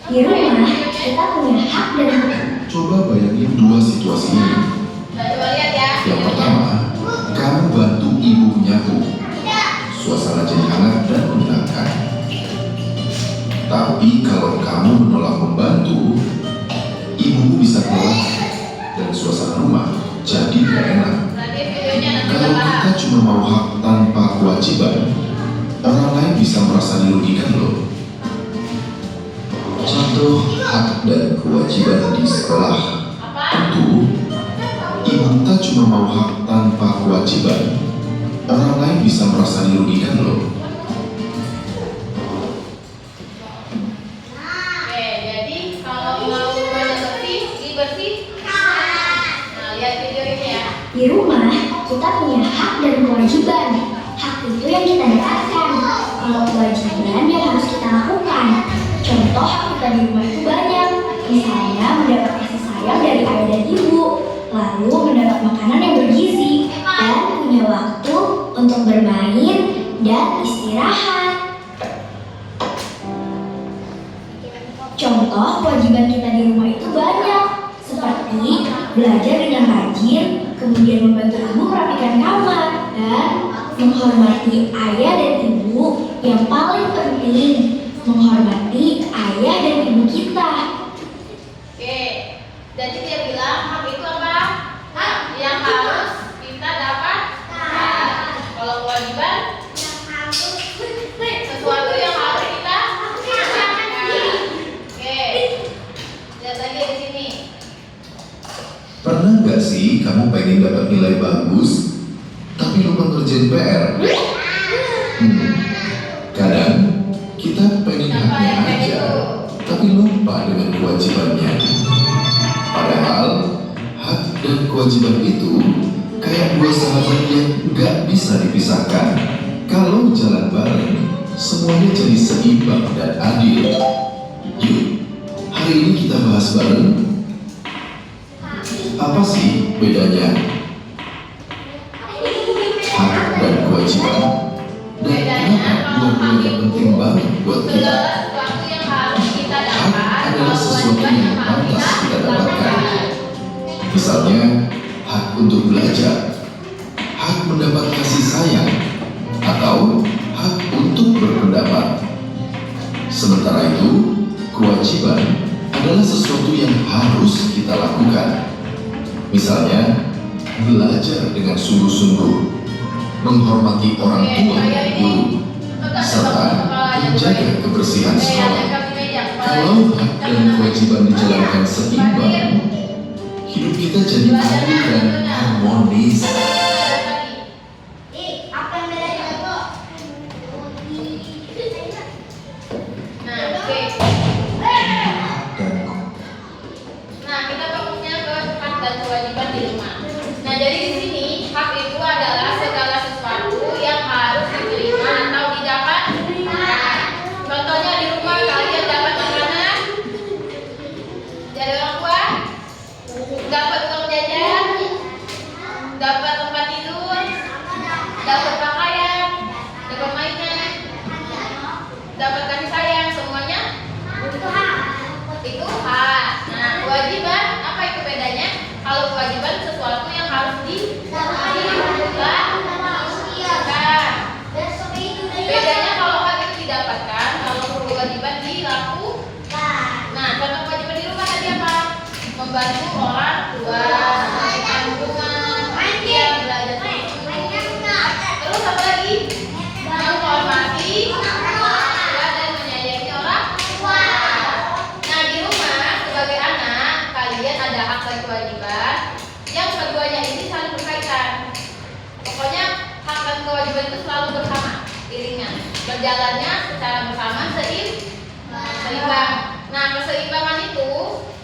Di rumah, kita punya hak dan Coba bayangin dua situasi ini. Coba lihat ya. Yang pertama, kamu bantu ibu menyapu. Suasana jadi hangat dan menyenangkan. Tapi kalau kamu menolak membantu, ibumu bisa kelelahan dan suasana rumah jadi gak enak. Nanti videonya nanti Kalau kita kita cuma mau hak tanpa kewajiban, orang lain bisa merasa dirugikan loh. Contoh hak dan kewajiban di sekolah. Tentu, ibu kita cuma mau hak tanpa kewajiban, orang lain bisa merasa dirugikan loh. Oke, jadi kalau mau rumahnya bersih. Nah, lihat video ini ya. di rumah, kita punya hak dan kewajiban. Hak itu yang kita dapatkan. Kalau kewajiban yang harus kita lakukan. Contoh hak kita di rumah itu banyak. Misalnya mendapat kasih sayang dari ayah dan ibu, lalu mendapat makanan yang bergizi, dan punya waktu untuk bermain dan istirahat. Contoh kewajiban kita di rumah itu banyak, seperti belajar dengan rajin, kemudian membantu ibu merapikan kamar, dan menghormati ayah dan ibu. Yang paling penting, menghormati ayah dan ibu kita. Oke, jadi dia bilang hak itu apa? Hak yang harus kita dapatkan. Kalau kewajiban, sesuatu yang harus kita lakukan. Oke, lihat lagi di sini. Pernah nggak sih kamu pengen dapat nilai bagus, tapi lupa ngerjain PR? Kadang kita pengen haknya aja, tapi lupa dengan kewajibannya. Padahal hak dan kewajiban itu kayak dua sahabat yang nggak bisa dipisahkan. Kalau jalan bareng, semuanya jadi seimbang dan adil. Yuk, hari ini kita bahas bareng. Apa sih bedanya hak dan kewajiban? Dan kenapa dua-duanya penting banget buat kita? Sesuatu yang harus kita Hak dapat. adalah sesuatu yang pantas kita dapatkan. Misalnya, hak untuk belajar, hak mendapat kasih sayang, atau hak untuk berpendapat. Sementara itu, kewajiban adalah sesuatu yang harus kita lakukan. Misalnya, belajar dengan sungguh-sungguh, menghormati orang tua dan guru, serta menjaga kebersihan sekolah. Kalau hak dan kewajiban dijalankan seimbang, hidup kita jadi adil dan harmonis. Nah, oke. Dan Nah, kita fokusnya ke hak dan kewajiban di rumah. Nah, jadi di sini hak itu adalah segala sesuatu yang harus diterima atau didapatkan. Contohnya di rumah kalian dapat makanan dari orang tua, dapat uang jajan, dapat tempat tidur, dapat pakaian, dapat mainan, dapat kasih sayang, semuanya itu hak. Nah, kewajiban apa itu bedanya? Kalau kewajiban sesuatu yang harus dilakukan. Bedanya kalau hak itu didapatkan, kalau kewajiban dilakukan. Nah, contoh kewajiban di rumah tadi apa? Membantu orang tua, memberikan dukungan, dia belajar terus apa lagi? Menghormati dan menyayangi orang tua. Nah, di rumah sebagai anak, kalian ada hak dan kewajiban yang keduanya ini saling berkaitan. Pokoknya hak dan kewajiban itu selalu bersama, iringan, berjalannya secara bersama seimbang. Nah, keseimbangan itu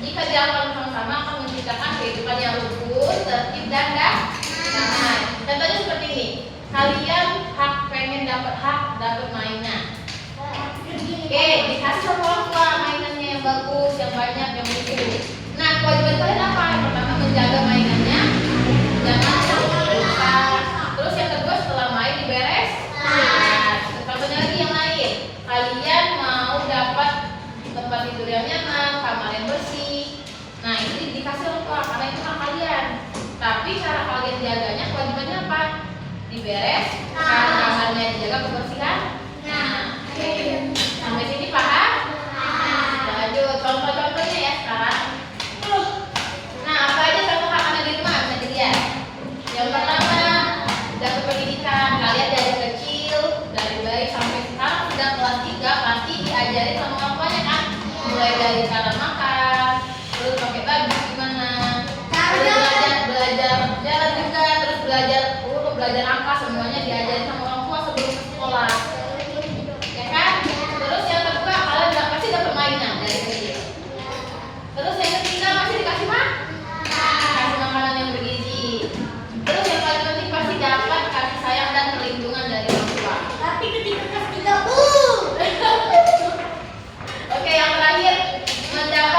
jika dilakukan bersama-sama akan menciptakan kehidupan yang rukun, tertib dan damai. Contohnya seperti ini. Kalian pengen dapat hak dapat mainan. Oke, dikasih sama orang tua mainannya yang bagus, yang banyak, yang lucu. Nah, kewajiban kalian apa? Yang pertama menjaga mainannya, jangan rusak. Terus yang kedua setelah main diberes. Nah, contohnya lagi yang lain. Kalian mau dapat tempat tidurnya Nah itu dikasih orang tua karena itu hak kalian. Tapi cara kalian jaganya kewajibannya apa? Diberes, kamarnya dijaga kebersihan. Nah, oke. Sampai sini paham? Lanjut contoh-contohnya ya sekarang. Nah apa aja contoh hak anak di rumah bisa dilihat. Yang pertama dapat pendidikan. Kalian dari kecil, dari bayi sampai sekarang sudah kelas 3 pasti diajarin sama orang tuanya kan. Mulai dari cara makan, terus pakai baju gimana, terus belajar jalan juga, terus belajar angka, semuanya diajarin sama orang tua sebelum ke sekolah, ya kan? Terus yang kedua kalian pasti dapat mainan dari kecil. Terus yang ketiga masih dikasih kasih makanan yang bergizi. Terus yang paling penting pasti dapat kasih sayang dan perlindungan dari orang tua. Tapi ketika kelas 3, Oke, yang terakhir mendapat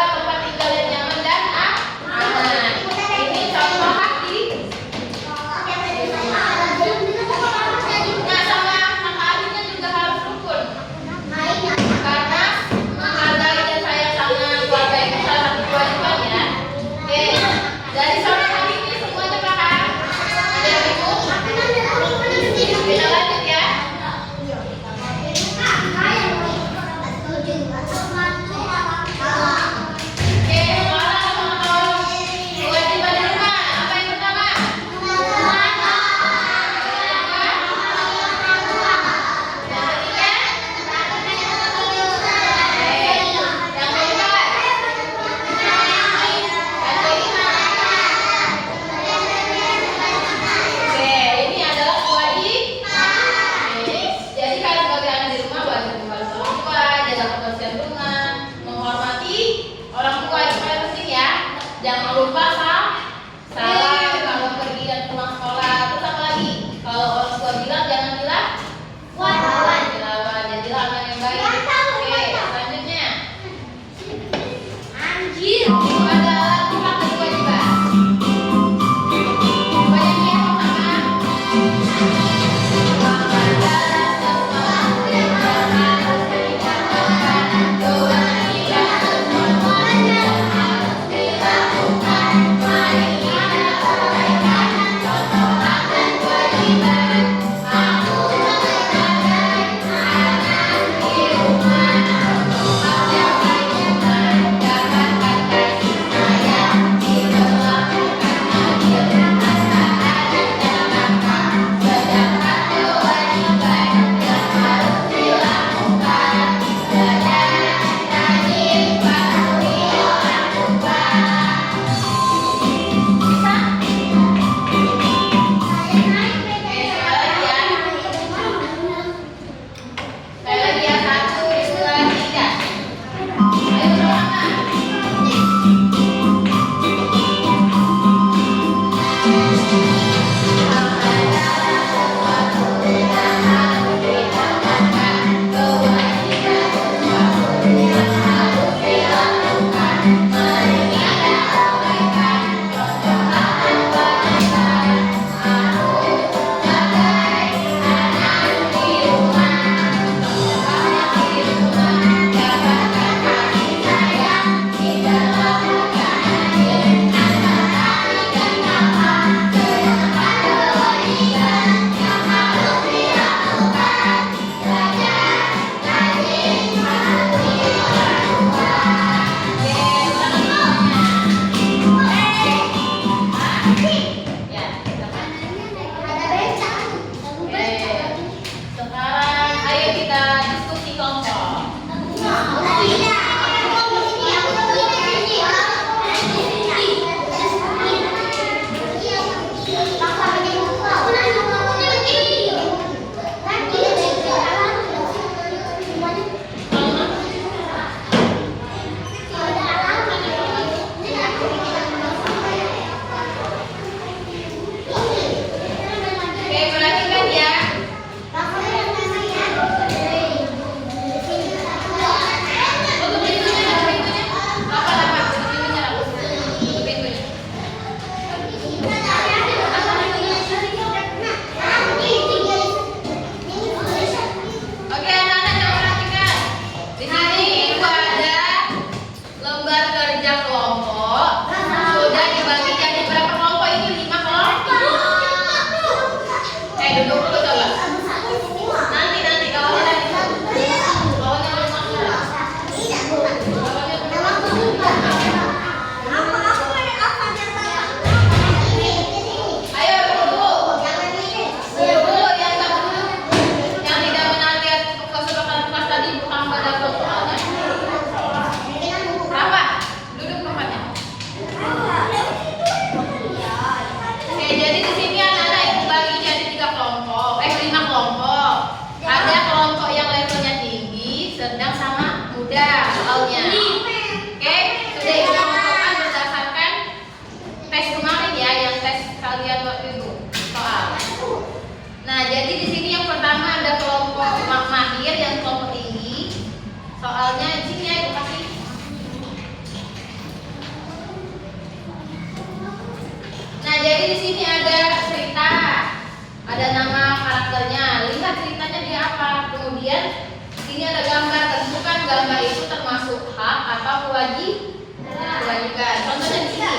kewajiban. Contohnya di sini,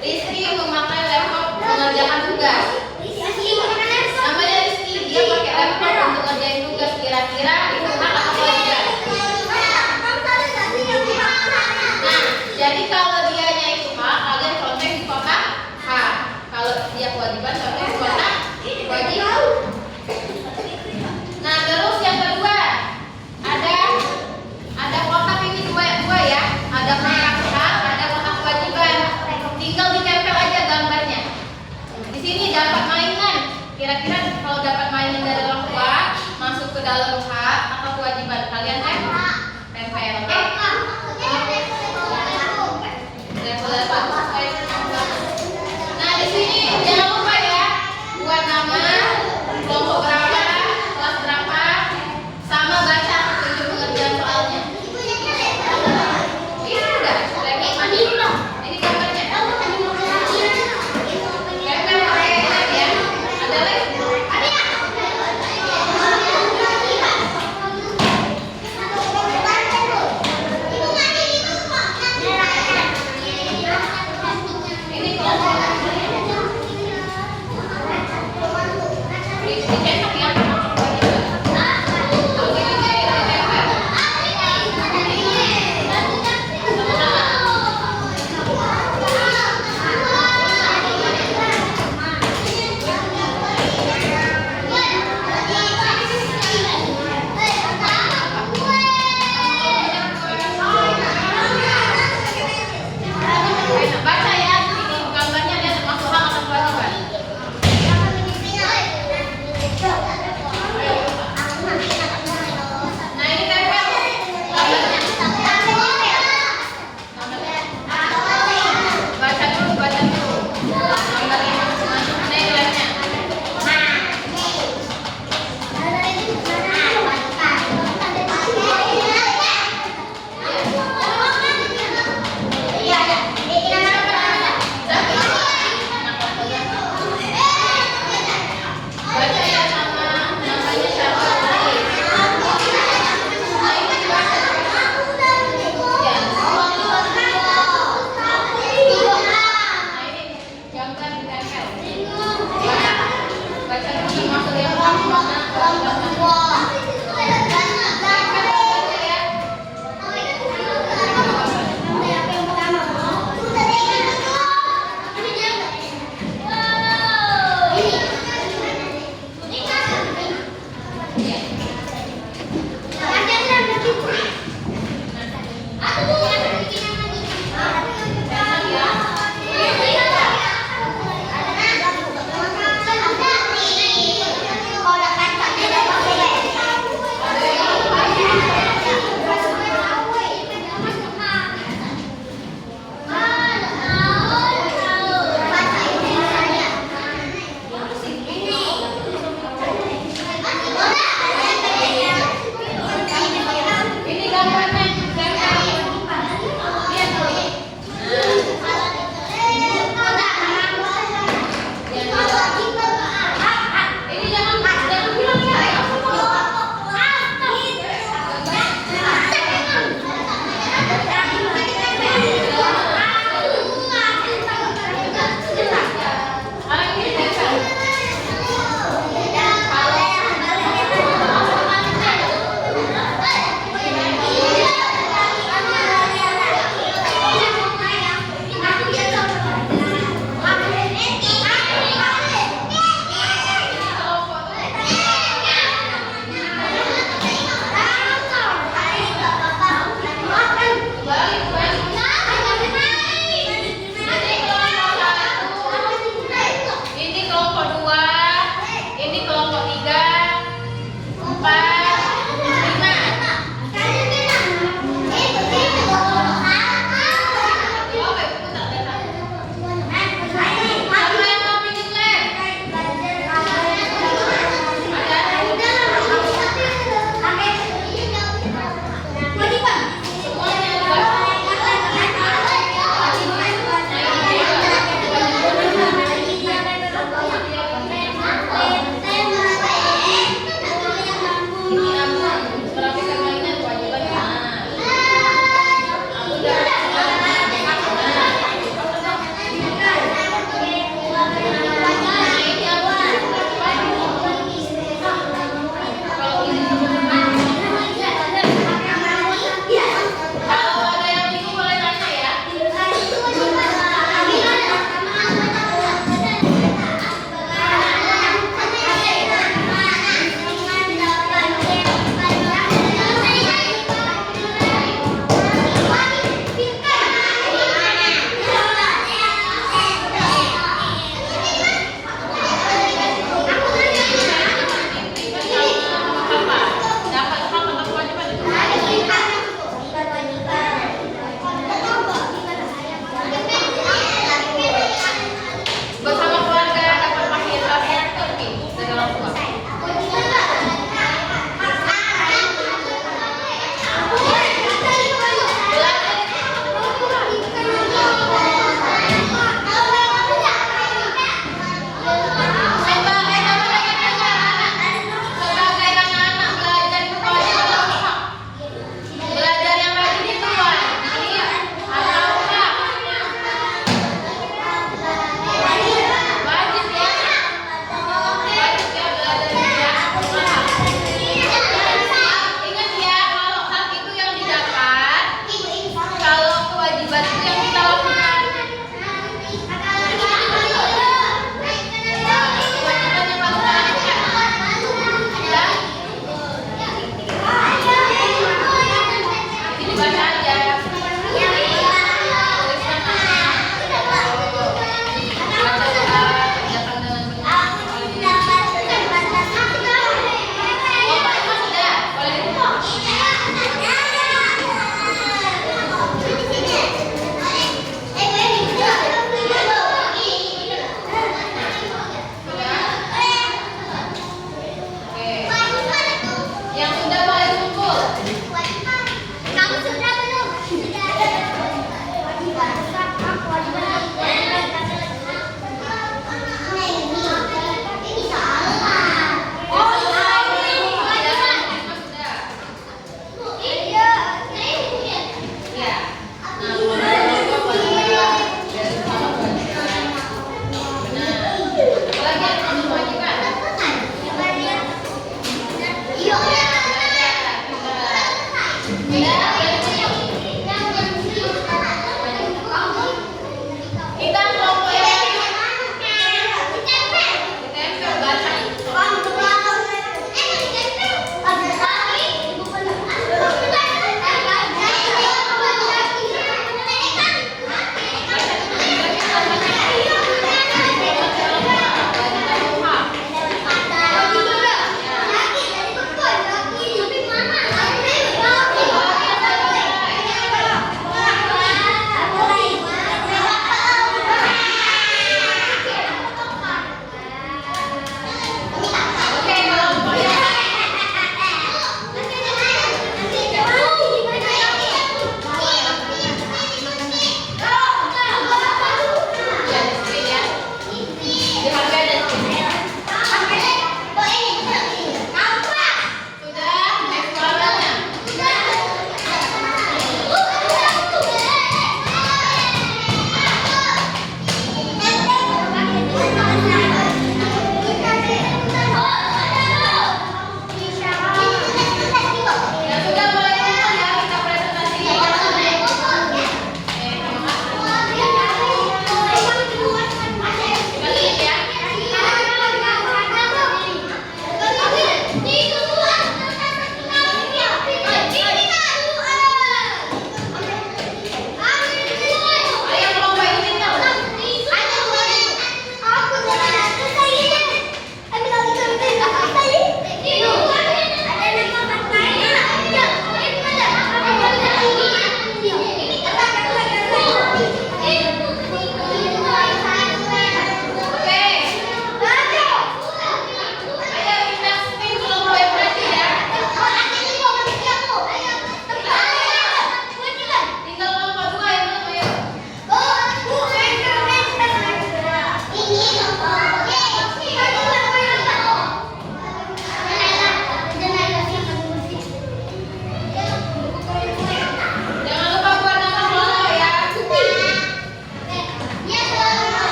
Rizky memakai laptop mengerjakan tugas. Namanya Rizky, dia pakai laptop untuk ngerjain tugas. Kira-kira itu hak atau kewajiban? Nah, jadi kalau dianya itu hak, kalian contek di kotak hak. Kalau dia kewajiban, contek di kotak kewajiban. Nah, terus yang kedua, ada kotak ini dua ya. Ada kotak hak, ada kotak kewajiban. Tinggal ditempel aja gambarnya. Di sini dapat mainan. Kira-kira kalau dapat mainan dari orang tua, masuk ke dalam hak atau kewajiban? Kalian kan?